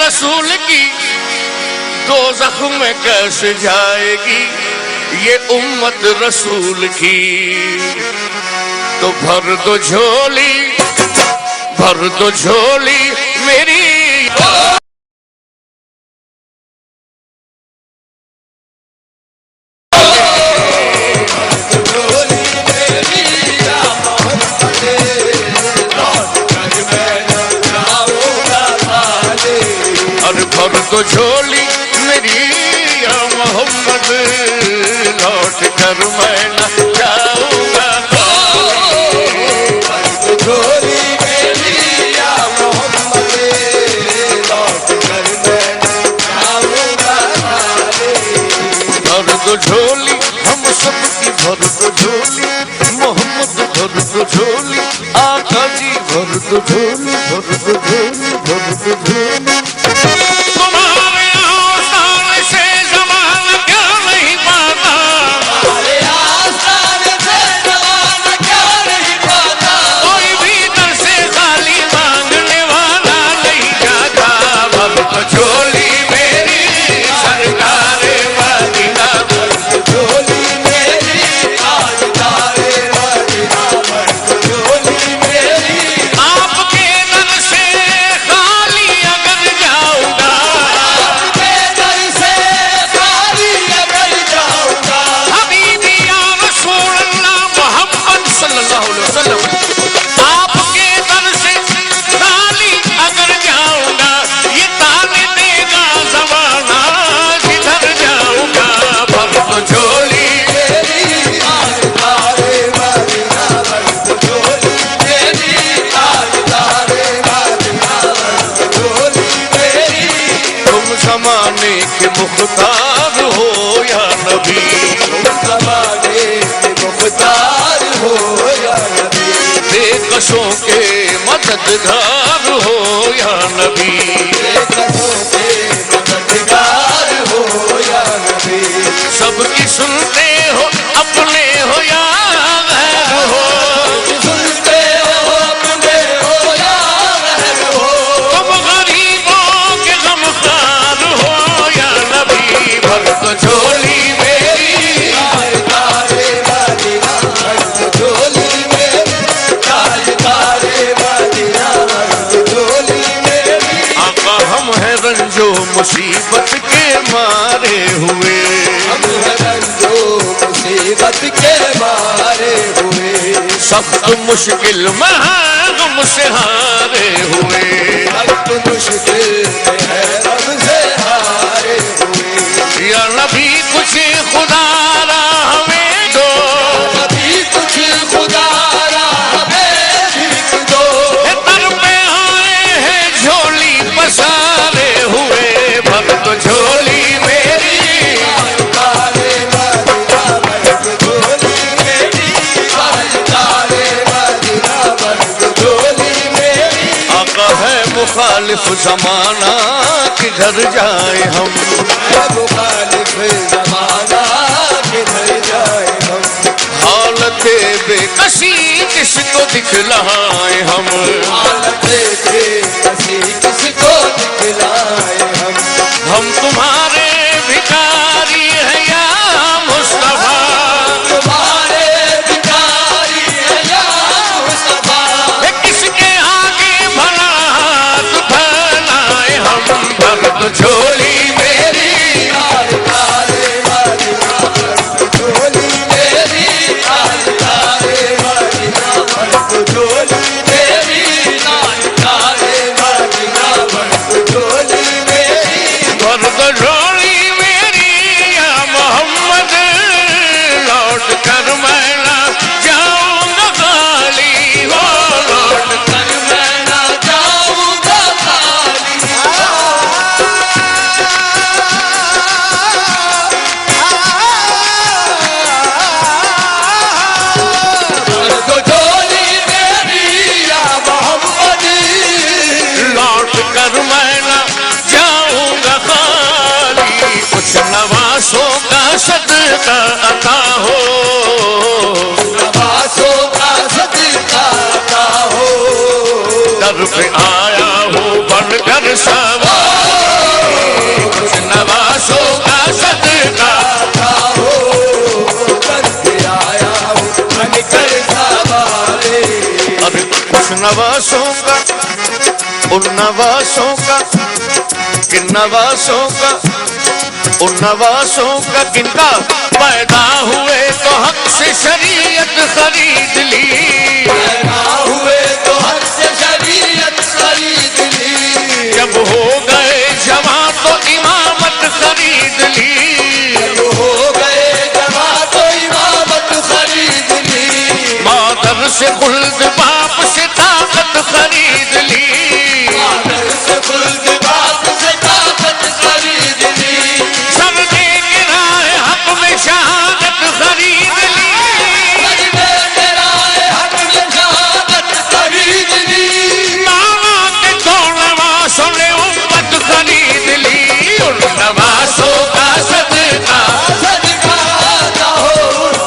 रसूल की दोज़ख में कैसे जाएगी ये उम्मत रसूल की। तो भर दो झोली मेरी। भर दो झोली मेरी या मोहम्मद, लौट कर मैं न जाऊंगा। भर दो झोली मेरी या मोहम्मद, लौट कर मैं न जाऊंगा। भर दो झोली हम सबकी, भर दो झोली मोहम्मद, भर दो झोली आका जी, भर दो झोली, भर दो झोली, भर दो झोली। तुम्हारे आस्थान से ज़माना क्या नहीं पाता, तुम्हारे आस्थान से ज़माना क्या नहीं पाता। कोई भी दर से खाली मांगने वाला नहीं जाता। भर दो झोली मेरी सरकारे मदीना, भर दो झोली मेरी ताजदारे मदीना, भर दो झोली मेरी। आपके दर से खाली अगर जाऊंगा, आपके दर से खाली अगर जाऊंगा, हबीबी या रसूल अल्लाह मोहम्मद सल्लल्लाहु अलैहि वसल्लम, आपके दर से खाली अगर जाऊंगा, ये ताने देगा ज़माना जिधर जाऊंगा। भर दो झोली मेरी ताजदारे मदीना, भर दो झोली मेरी ताजदारे मदीना, भर दो झोली मेरी। तुम ज़माने के मुख्तार हो या नबी, तुम ज़माने के मुख्तार हो या नबी। बेकसों के मददगार हो या नबी, बेकसों के मददगार हो या नबी। सबकी सुनते हो अपने हो या गैर हो, सुनते हो अपने हो या गैर हो। तुम गरीबों के गमखार हो या नबी। भर दो झोली मेरी ताजदारे मदीना, भर दो झोली मेरी ताजदारे मदीना, भर दो झोली मेरी। आका हम हैं रंजो मुसीबत के मारे हुए, हम हैं रंजो मुसीबत के मारे हुए। सख्त मुश्किल में हैं गम से हारे हुए, सख्त मुश्किल में है गम से हारे हुए। या नबी कुछ खुदारा हमें दो, नबी कुछ खुदारा हमें भी दो। दर पे आए हैं झोली पसारे हुए। भर दो झोली मेरी ताजदारे मदीना, भर दो झोली मेरी ताजदारे मदीना, भर दो झोली मेरी। आका है मुखालिफ ज़माना किधर जाए हम, है मुखालिफ ज़माना किधर जाए हम। हालत बेकसी किसको दिखलाए हम, हालत बेकसी किसको दिखलाए हम। हम तुम्हारे भिखारी हैं या मुस्तफा, तुम्हारे भिखारी हैं या मुस्तफा। किसके आगे भला हाथ फैलाए हम। भर दो झोली मेरी ताजदारे मदीना, भर दो झोली मेरी ताजदारे मदीना, भर दो झोली मेरी ताजदारे मदीना, नवासों का उन नवासों का किन नवासों का उन नवासों का किनका पैदा हुए तो हक से शरीयत खरीद ली, पैदा हुए तो हक से शरीयत खरीद ली, जब हो गए जवां तो इमामत खरीद ली, जब हो गए जमा तो इमामत खरीद ली, मादर से खुल्द बाप से ताकत खरीद ली, मादर से खुल्द बाप से ताकत खरीद ली, सब दे के राह हक में शहादत खरीद ली, मजबे तेरा हक में शहादत खरीद ली, मामा के दो नवासों ने उम्मत खरीद ली, उन नवासों का सदका सदका हो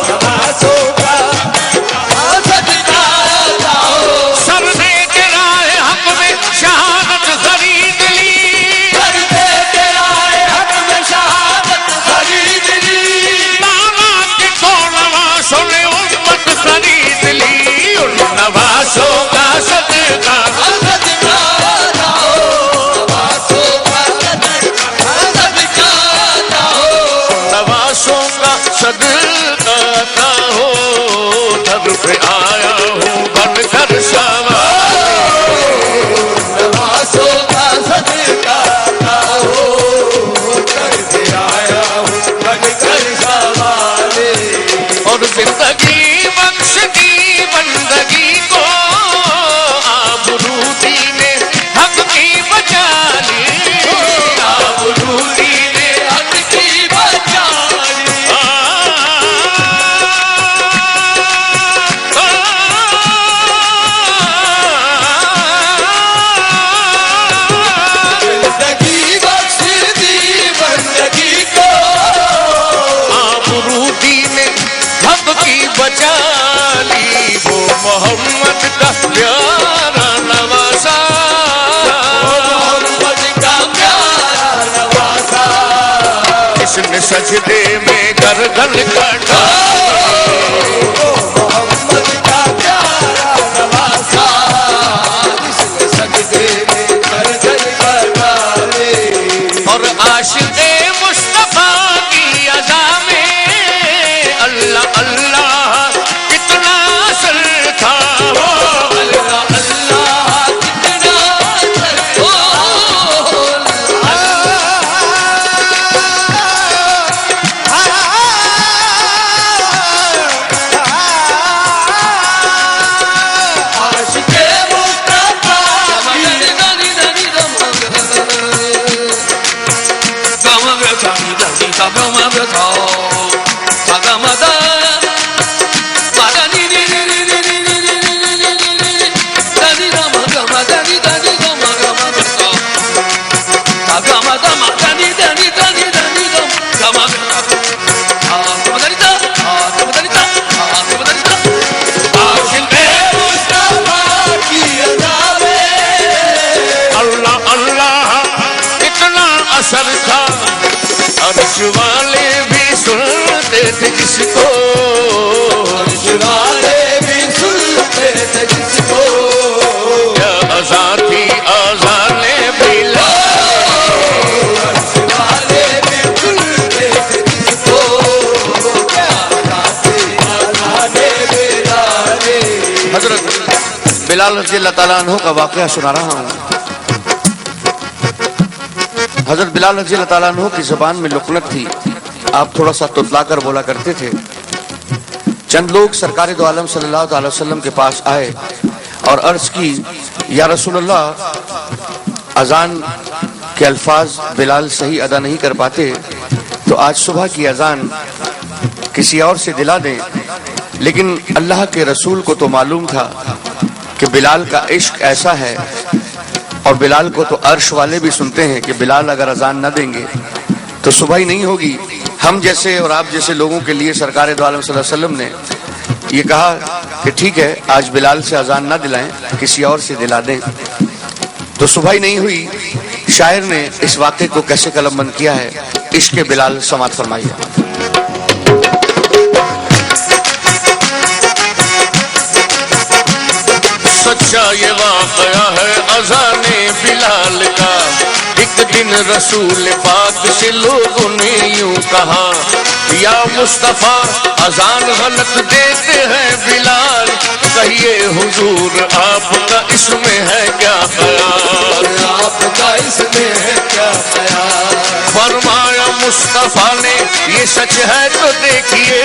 नवासों का, सदका हो सब दे के राह हक में शहादत खरीद ली, मजबे तेरा हक में शहादत खरीद ली, मामा के दो नवासों ने उम्मत खरीद ली, उन नवासों का सदका सदका हो नवासों का, सदका हो नवासों का सदका ना हो, दर पे आया हूँ बनकर सवार, नवासों का सदका हो, करके आया हूँ बनकर सवाले, और जिंदगी बख्श दी बंदगी को, आबरूदी ने हक की बचा ली, आबरूदी ने हक की बचाली, जिंदगी बख्श दी बंदगी को, आबरूदी ने हक की बचा ली, वो मोहम्मद का प्यारा नवासा, मोहम्मद का प्यारा नवासा, इसने सजदे में गर्दन कटा, मोहम्मद का प्यारा नवासा, जिसने सजदे में गर्दन कटाले, और आशिक़े मुस्तफा की अदा में अल्लाह अल्लाह कितना असर था, वो अल्लाह अल्लाह कितना असर हो, आशिक़े मुस्तफा आशिक़े मुस्तफा की अदा में अल्लाह अल्लाह कितना असर था, अर्श वाले भी सुनते थे जिसको, वाले भी सुनते थे जिसको, क्या अज़ान थी अज़ाने बिला, वाले भी सुनते थे जिसको, क्या गाते अज़ाने बिलाले, हजरत बिलाल रज़ी अल्लाह ताला अन्हु का वाक़या सुना रहा हूँ। हजरत बिलाल रज़ी अल्लाह ताला अन्हु की ज़बान में लुकनत थी, आप थोड़ा सा तुतला कर बोला करते थे। चंद लोग सरकार दो आलम सल्लल्लाहु अलैहि वसल्लम के पास आए और अर्ज की, या रसूलल्लाह, अजान के अल्फाज बिलाल सही अदा नहीं कर पाते, तो आज सुबह की अजान किसी और से दिला दें। लेकिन अल्लाह के रसूल को तो मालूम था कि बिलाल का इश्क ऐसा है, और बिलाल को तो अर्श वाले भी सुनते हैं कि बिलाल अगर अजान न देंगे तो सुबह ही नहीं होगी। हम जैसे और आप जैसे लोगों के लिए सरकार दो आलम सल्लल्लाहु अलैहि वसल्लम ने ये कहा कि ठीक है, आज बिलाल से अजान ना दिलाएं, किसी और से दिला दें। तो सुबह ही नहीं हुई। शायर ने इस वाक़े को कैसे कलमबंद किया है, इश्क़ बिलाल समात फरमाइए। सच अच्छा ये वाक़या है अज़ाने बिलाल का। एक दिन रसूल पाक से लोगों ने यूं कहा, या मुस्तफा अजान गलत देते हैं बिलाल, कहिए हुजूर आपका इसमें है क्या ख्याल, आपका इसमें है क्या ख्याल। फरमाया मुस्तफा ने ये सच है तो देखिए,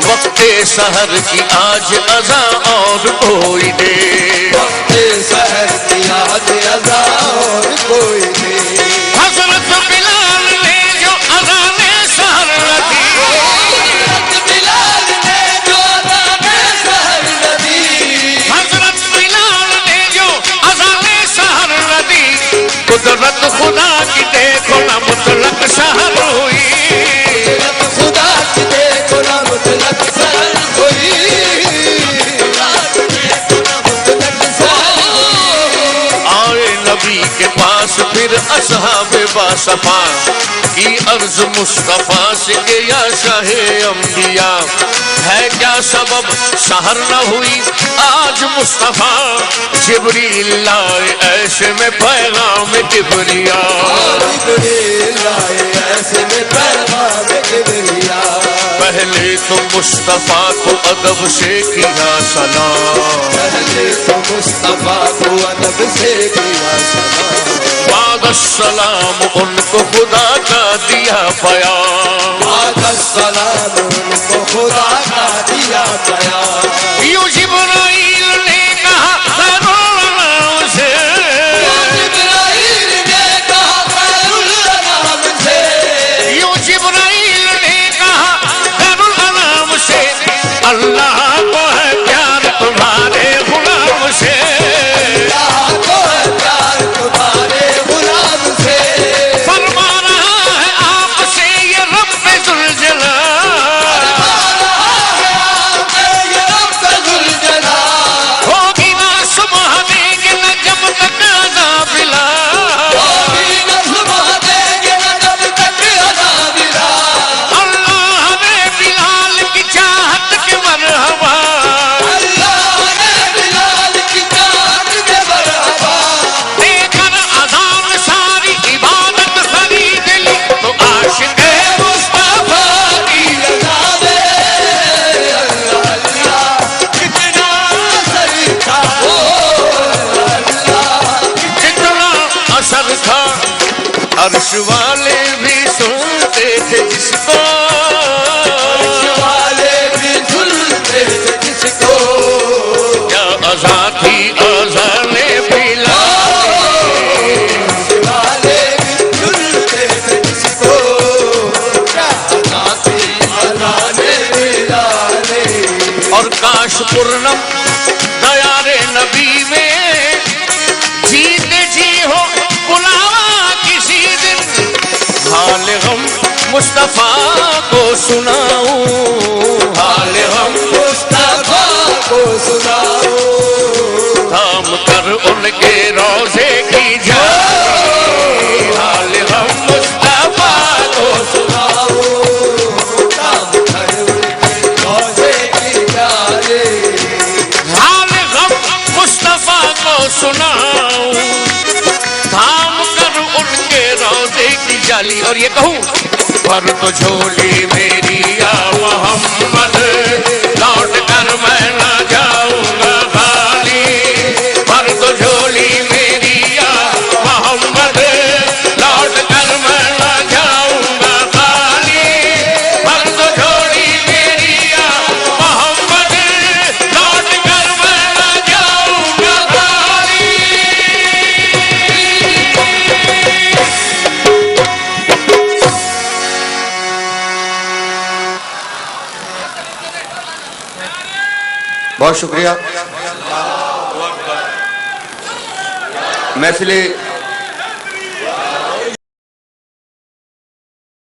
वक्ते सहर की आज अज़ा और कोई दे, वक्ते सहर की आज अज़ा और कोई दे। हज़रत बिलाल ने जो अज़ाने सहर रखी, हज़रत बिलाल ने जो अज़ाने सहर रखी, हज़रत बिलाल ने जो अज़ाने सहर रखी, कुदरत खुदा की देखो ना मुतलक सहर हुई, कुदरत खुदा की देखो ना मुतलक सहर हुई, मुतलक सहर हुई। आए नबी के पास फिर असहाबे बासफा की अर्ज मुस्तफा से के या शाहे अंबिया, है क्या सबब सहर न हुई आज मुस्तफा, जिब्रील लाए ऐसे में पैगाम किबरिया, जिब्रील लाए ऐसे में पैगाम किबरिया। पहले तो मुस्तफा को अदब से किया सलाम, पहले तो मुस्तफा को अदब से किया सलाम, बाद सलाम उनको खुदा का दिया बयान, बाद सलाम उनको खुदा का दिया बयान। यूं जिब्राइल ने कहा खैरुल अनाम से, जिब्राइल ने कहा खैरुल अनाम से, यूं जिब्राइल ने कहा खैरुल अनाम से, अल्लाह को है प्यार तुम्हारे गुलाम से, अल्लाह को है प्यार तुम्हारे गुलाम से। फरमा रहा है आपसे ये रब्बे जुल जलाल, होगी ना सुबह देंगे न जब तक अज़ान बिलाल, अल्लाह ने बिलाल की चाहत के मरहबा, देकर अज़ान सारी इबादत खरीद ली, तो आशिक़ मुस्तफा की कितना असर था, अर्श वाले भी सुनते थे जिसको, क्या अज़ा थी अज़ाने बिलाल, और काश पूर्णम दयारे नबी में जीते जी हो बुलावा किसी दिन, हाल गम मुस्तफा को सुनाऊं, हाल गम मुस्तफा को सुनाओ, थाम कर उनके रोजे की जाए, हाल गम मुस्तफा को सुनाओ, काम कर उनके रोज़े की जाए। हाल गम मुस्तफा को सुनाऊं, थाम कर उनके रोजे की जाली, और ये कहूँ पर तो झोली मेरी या मोहम्मद, लौट कर मैं ना जाऊंगा खाली, पर तो झोली मेरी या मोहम्मद, लौट कर मैं ना जाऊंगा खाली, पर तो झोली मेरी या मोहम्मद, लौट कर मैं ना जाऊंगा खाली। बहुत शुक्रिया। महफिल